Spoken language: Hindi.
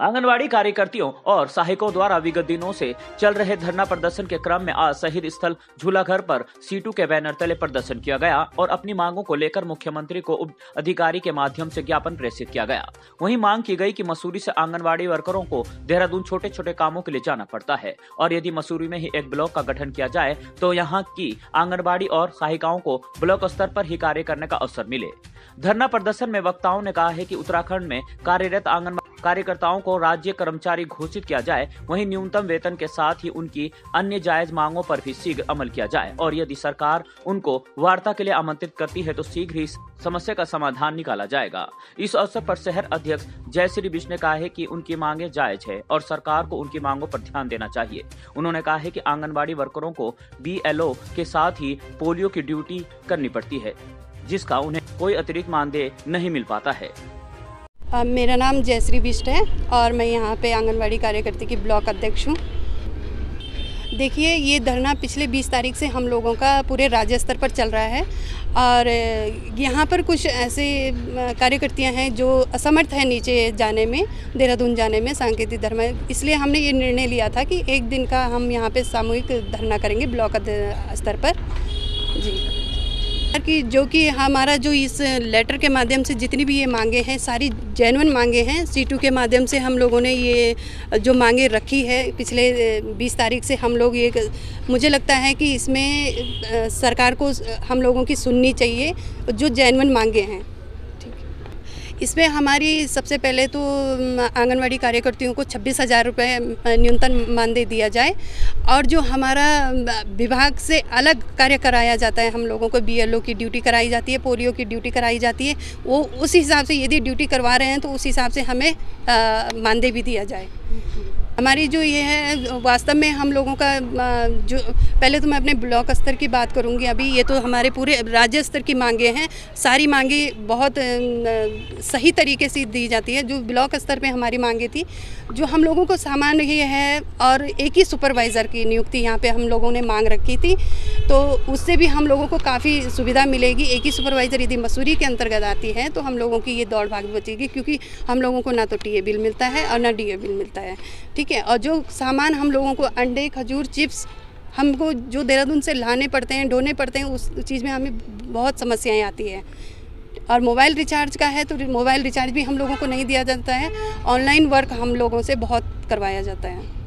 आंगनवाड़ी कार्यकर्तियों और सहायकों द्वारा विगत दिनों से चल रहे धरना प्रदर्शन के क्रम में आज शहीद स्थल झूलाघर पर सीटू के बैनर तले प्रदर्शन किया गया और अपनी मांगों को लेकर मुख्यमंत्री को उप अधिकारी के माध्यम से ज्ञापन प्रेषित किया गया। वहीं मांग की गई कि मसूरी से आंगनवाड़ी वर्करों को देहरादून छोटे छोटे कामों के लिए जाना पड़ता है और यदि मसूरी में ही एक ब्लॉक का गठन किया जाए तो यहाँ की आंगनबाड़ी और सहायिकाओं को ब्लॉक स्तर पर ही कार्य करने का अवसर मिले। धरना प्रदर्शन में वक्ताओं ने कहा है कि उत्तराखंड में कार्यरत आंगनबाड़ी कार्यकर्ताओं को राज्य कर्मचारी घोषित किया जाए, वहीं न्यूनतम वेतन के साथ ही उनकी अन्य जायज मांगों पर भी शीघ्र अमल किया जाए और यदि सरकार उनको वार्ता के लिए आमंत्रित करती है तो शीघ्र ही समस्या का समाधान निकाला जाएगा। इस अवसर पर शहर अध्यक्ष जयश्री बिष्ट ने कहा है कि उनकी मांगे जायज है और सरकार को उनकी मांगों पर ध्यान देना चाहिए। उन्होंने कहा है कि आंगनबाड़ी वर्करों को BLO के साथ ही पोलियो की ड्यूटी करनी पड़ती है, जिसका उन्हें कोई अतिरिक्त मानदेय नहीं मिल पाता है। मेरा नाम जयश्री बिष्ट है और मैं यहाँ पे आंगनवाड़ी कार्यकर्ता की ब्लॉक अध्यक्ष हूँ। देखिए, ये धरना पिछले 20 तारीख से हम लोगों का पूरे राज्य स्तर पर चल रहा है और यहाँ पर कुछ ऐसे कार्यकर्तियाँ हैं जो असमर्थ हैं नीचे जाने में, देहरादून जाने में सांकेतिक धरना। इसलिए हमने ये निर्णय लिया था कि एक दिन का हम यहाँ पे सामूहिक धरना करेंगे ब्लॉक स्तर पर जी। कि जो कि हमारा जो इस लेटर के माध्यम से जितनी भी ये मांगे हैं सारी जेन्युइन मांगे हैं। C2 के माध्यम से हम लोगों ने ये जो मांगे रखी है पिछले 20 तारीख से हम लोग ये, मुझे लगता है कि इसमें सरकार को हम लोगों की सुननी चाहिए जो जेन्युइन मांगे हैं। इसमें हमारी सबसे पहले तो आंगनवाड़ी कार्यकर्तियों को 26,000 रुपये न्यूनतम मानदेय दिया जाए और जो हमारा विभाग से अलग कार्य कराया जाता है, हम लोगों को BLO की ड्यूटी कराई जाती है, पोलियो की ड्यूटी कराई जाती है, वो उस हिसाब से यदि ड्यूटी करवा रहे हैं तो उस हिसाब से हमें मानदेय भी दिया जाए। हमारी जो ये है वास्तव में हम लोगों का जो पहले तो मैं अपने ब्लॉक स्तर की बात करूंगी। अभी ये तो हमारे पूरे राज्य स्तर की मांगे हैं, सारी मांगे बहुत सही तरीके से दी जाती है। जो ब्लॉक स्तर पे हमारी मांगे थी, जो हम लोगों को सामान्य ये है और एक ही सुपरवाइज़र की नियुक्ति यहाँ पे हम लोगों ने मांग रखी थी, तो उससे भी हम लोगों को काफ़ी सुविधा मिलेगी। एक ही सुपरवाइज़र यदि मसूरी के अंतर्गत आती है तो हम लोगों की ये दौड़ भाग बचेगी, क्योंकि हम लोगों को ना तो TA बिल मिलता है और ना DA बिल मिलता है, ठीक है। और जो सामान हम लोगों को अंडे, खजूर, चिप्स हमको जो देहरादून से लाने पड़ते हैं, ढोने पड़ते हैं, उस चीज़ में हमें बहुत समस्याएं आती है। और मोबाइल रिचार्ज का है तो मोबाइल रिचार्ज भी हम लोगों को नहीं दिया जाता है। ऑनलाइन वर्क हम लोगों से बहुत करवाया जाता है।